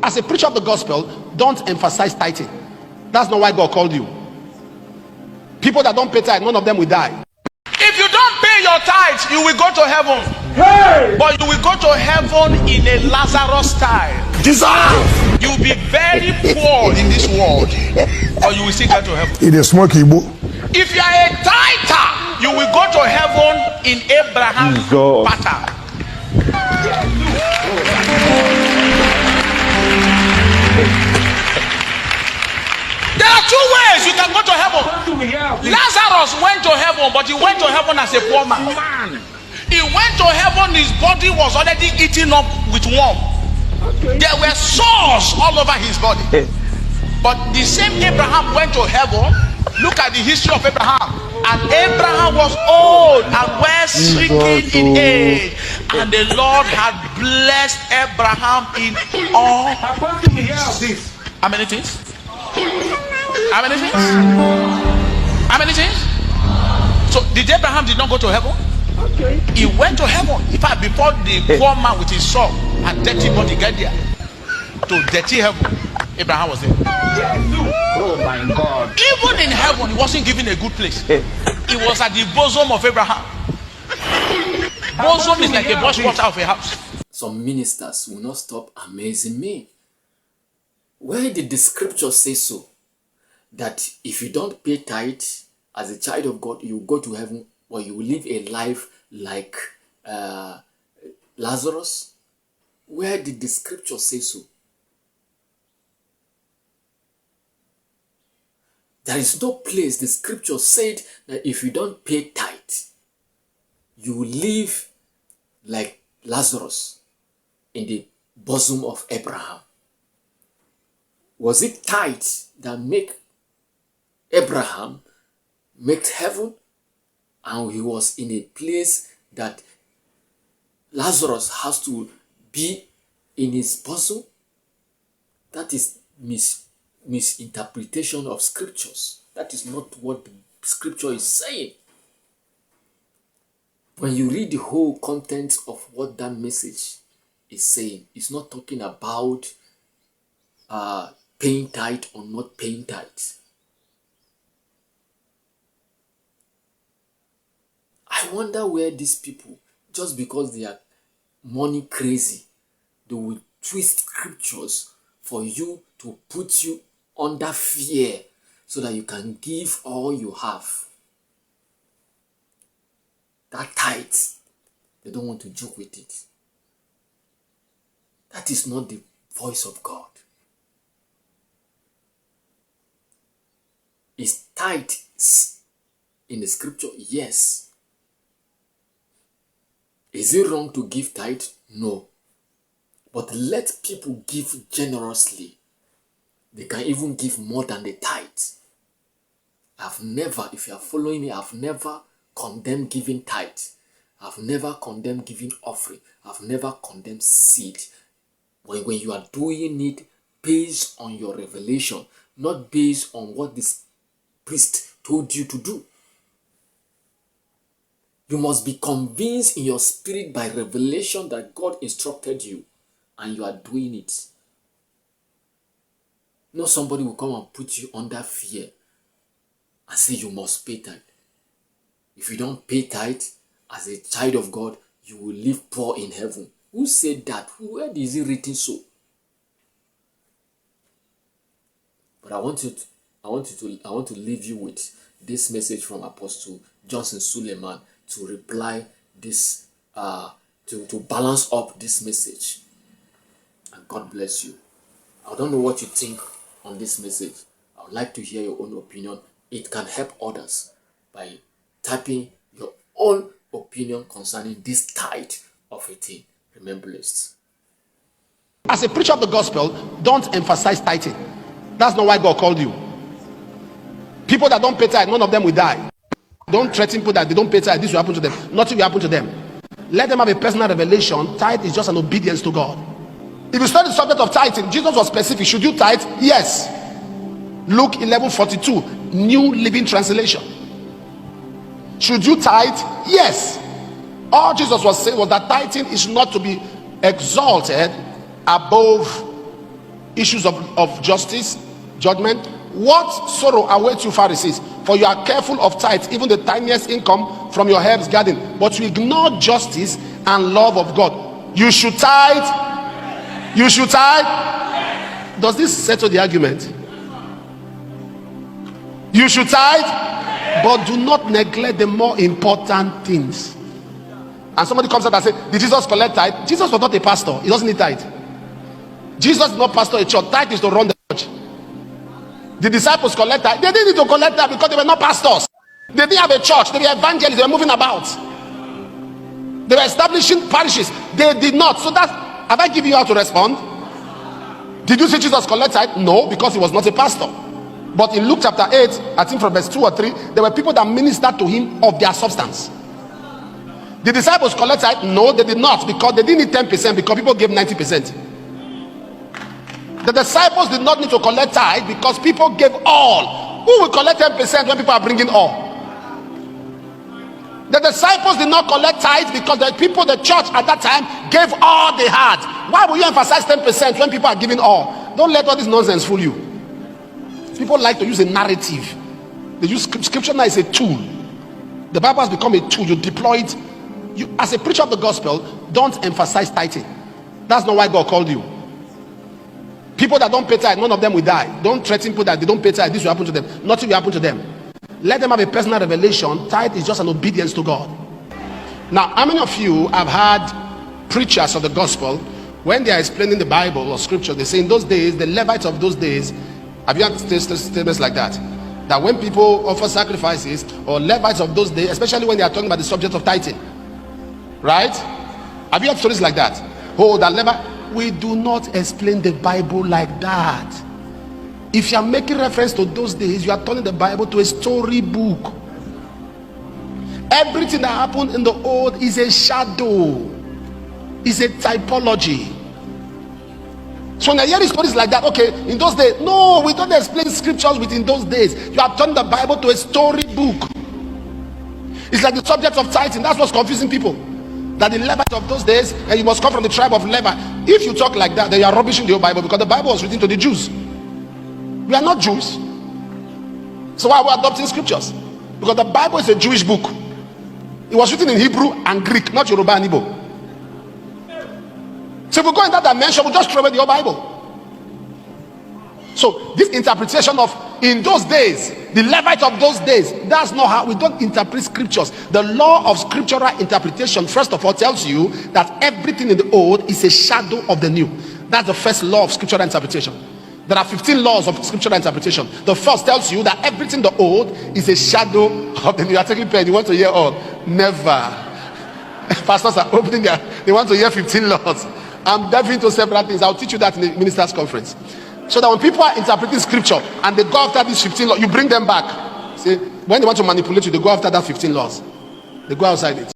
As a preacher of the gospel, don't emphasize tithing. That's not why God called you. People that don't pay tithe, none of them will die. If you don't pay your tithe, you will go to heaven. Hey! But you will go to heaven in a Lazarus style. You will be very poor in this world, but you will still get to heaven. It is smoky. If you are a tither, you will go to heaven in Abraham's pattern. There are two ways you can go to heaven. Lazarus went to heaven, but he went to heaven as a poor man. He went to heaven, his body was already eaten up with worm. There were sores all over his body. But the same Abraham went to heaven. Look at the history of Abraham. And Abraham was old and well stricken in age. And the Lord had blessed Abraham in all things. How many things? How many things? How many things? So did Abraham did not go to heaven? He went to heaven. In fact, before the poor man with his son and dirty body get there to dirty heaven, Abraham was there. Oh my God. Even in heaven, he wasn't given a good place. He was at the bosom of Abraham. Bosom is like a bushwater of a house. Some ministers will not stop amazing me. Where did the scripture say so? That if you don't pay tithe as a child of God, you go to heaven, or you will live a life like Lazarus? Where did the scripture say so? There is no place the scripture said that if you don't pay tithe, you will live like Lazarus in the bosom of Abraham. Was it tithe that make Abraham make heaven, and he was in a place that Lazarus has to be in his bosom? That is misinterpretation of scriptures. That is not what the scripture is saying. When you read the whole content of what that message is saying, it's not talking about paying tithe or not paying tithe. I wonder where these people, just because they are money crazy, they will twist scriptures for you to put you under fear so that you can give all you have. That tithe, they don't want to joke with it. That is not the voice of God. Is tithe in the scripture? Yes. Is it wrong to give tithe? No. But let people give generously. They can even give more than the tithe. I've never, if you are following me, I've never condemned giving tithe. I've never condemned giving offering. I've never condemned seed. When you are doing it based on your revelation, not based on what this priest told you to do. You must be convinced in your spirit by revelation that God instructed you, and you are doing it. No, somebody will come and put you under fear and say you must pay tithe. If you don't pay tithe as a child of God, you will live poor in heaven. Who said that? Where is it written so? But I want to leave you with this message from Apostle Johnson Suleman to reply this, to balance up this message. And God bless you. I don't know what you think on this message. I would like to hear your own opinion. It can help others by typing your own opinion concerning this tithe of a thing. Remember this. As a preacher of the gospel, don't emphasize tithing. That's not why God called you. People that don't pay tithe, none of them will die. Don't threaten people that they don't pay tithe. This will happen to them. Nothing will happen to them. Let them have a personal revelation. Tithe is just an obedience to God. If you study the subject of tithing, Jesus was specific. Should you tithe? Yes. Luke 11:42, New Living Translation. Should you tithe? Yes. All Jesus was saying was that tithing is not to be exalted above issues of justice, judgment. What sorrow awaits you, Pharisees, for you are careful of tithes, even the tiniest income from your herb's garden, but you ignore justice and love of God. You should tithe. You should tithe. Does this settle the argument? You should tithe, but do not neglect the more important things. And somebody comes up and says, did Jesus collect tithe? Jesus was not a pastor. He doesn't need tithe. Jesus did not pastor a church. Tithe is to run the church. The disciples collect tithe. They didn't need to collect tithe because they were not pastors. They didn't have a church. They were evangelists. They were moving about. They were establishing parishes. They did not. So that, have I given you how to respond? Did you see Jesus collect tithe? No, because he was not a pastor. But in Luke chapter 8, I think from verse 2 or 3, there were people that ministered to him of their substance. The disciples collect tithe? No, they did not, because they didn't need 10%, because people gave 90%. The disciples did not need to collect tithe because people gave all. Who will collect 10% when people are bringing all? The disciples did not collect tithe because the people, the church at that time, gave all they had. Why will you emphasize 10% when people are giving all? Don't let all this nonsense fool you. People like to use a narrative. They use scripture now as a tool. The Bible has become a tool. You deploy it. You, as a preacher of the gospel, don't emphasize tithing. That's not why God called you. People that don't pay tithe, none of them will die. Don't threaten people that they don't pay tithe. This will happen to them. Nothing will happen to them. Let them have a personal revelation. Tithe is just an obedience to God. Now, how many of you have had preachers of the gospel, when they are explaining the Bible or scripture, they say in those days, the Levites of those days, have you had statements like that? That when people offer sacrifices, or Levites of those days, especially when they are talking about the subject of tithing, right? Have you heard stories like that? Oh, that Levite. We do not explain the Bible like that. If you are making reference to those days, you are turning the Bible to a storybook. Everything that happened in the old is a shadow, is a typology. So when I hear stories like that, okay, in those days, no, we don't explain scriptures within those days. You have turned the Bible to a storybook. It's like the subject of tithing. That's what's confusing people. That the Levites of those days, and you must come from the tribe of Levi. If you talk like that, then you are rubbishing the whole Bible, because the Bible was written to the Jews. We are not Jews. So why are we adopting scriptures? Because the Bible is a Jewish book. It was written in Hebrew and Greek, not Yoruba and Igbo. So if we go in that dimension, we'll just throw away the whole Bible. So this interpretation of in those days, the Levite of those days, that's not how we don't interpret scriptures. The law of scriptural interpretation, first of all, tells you that everything in the old is a shadow of the new. That's the first law of scriptural interpretation. There are 15 laws of scriptural interpretation. The first tells you that everything in the old is a shadow of the new. You are taking pen, you want to hear all? Never. Pastors are opening their, they want to hear 15 laws. I'm diving into several things. I'll teach you that in the ministers' conference. So that when people are interpreting scripture and they go after these 15 laws, you bring them back. See, when they want to manipulate you, they go after that 15 laws. They go outside it.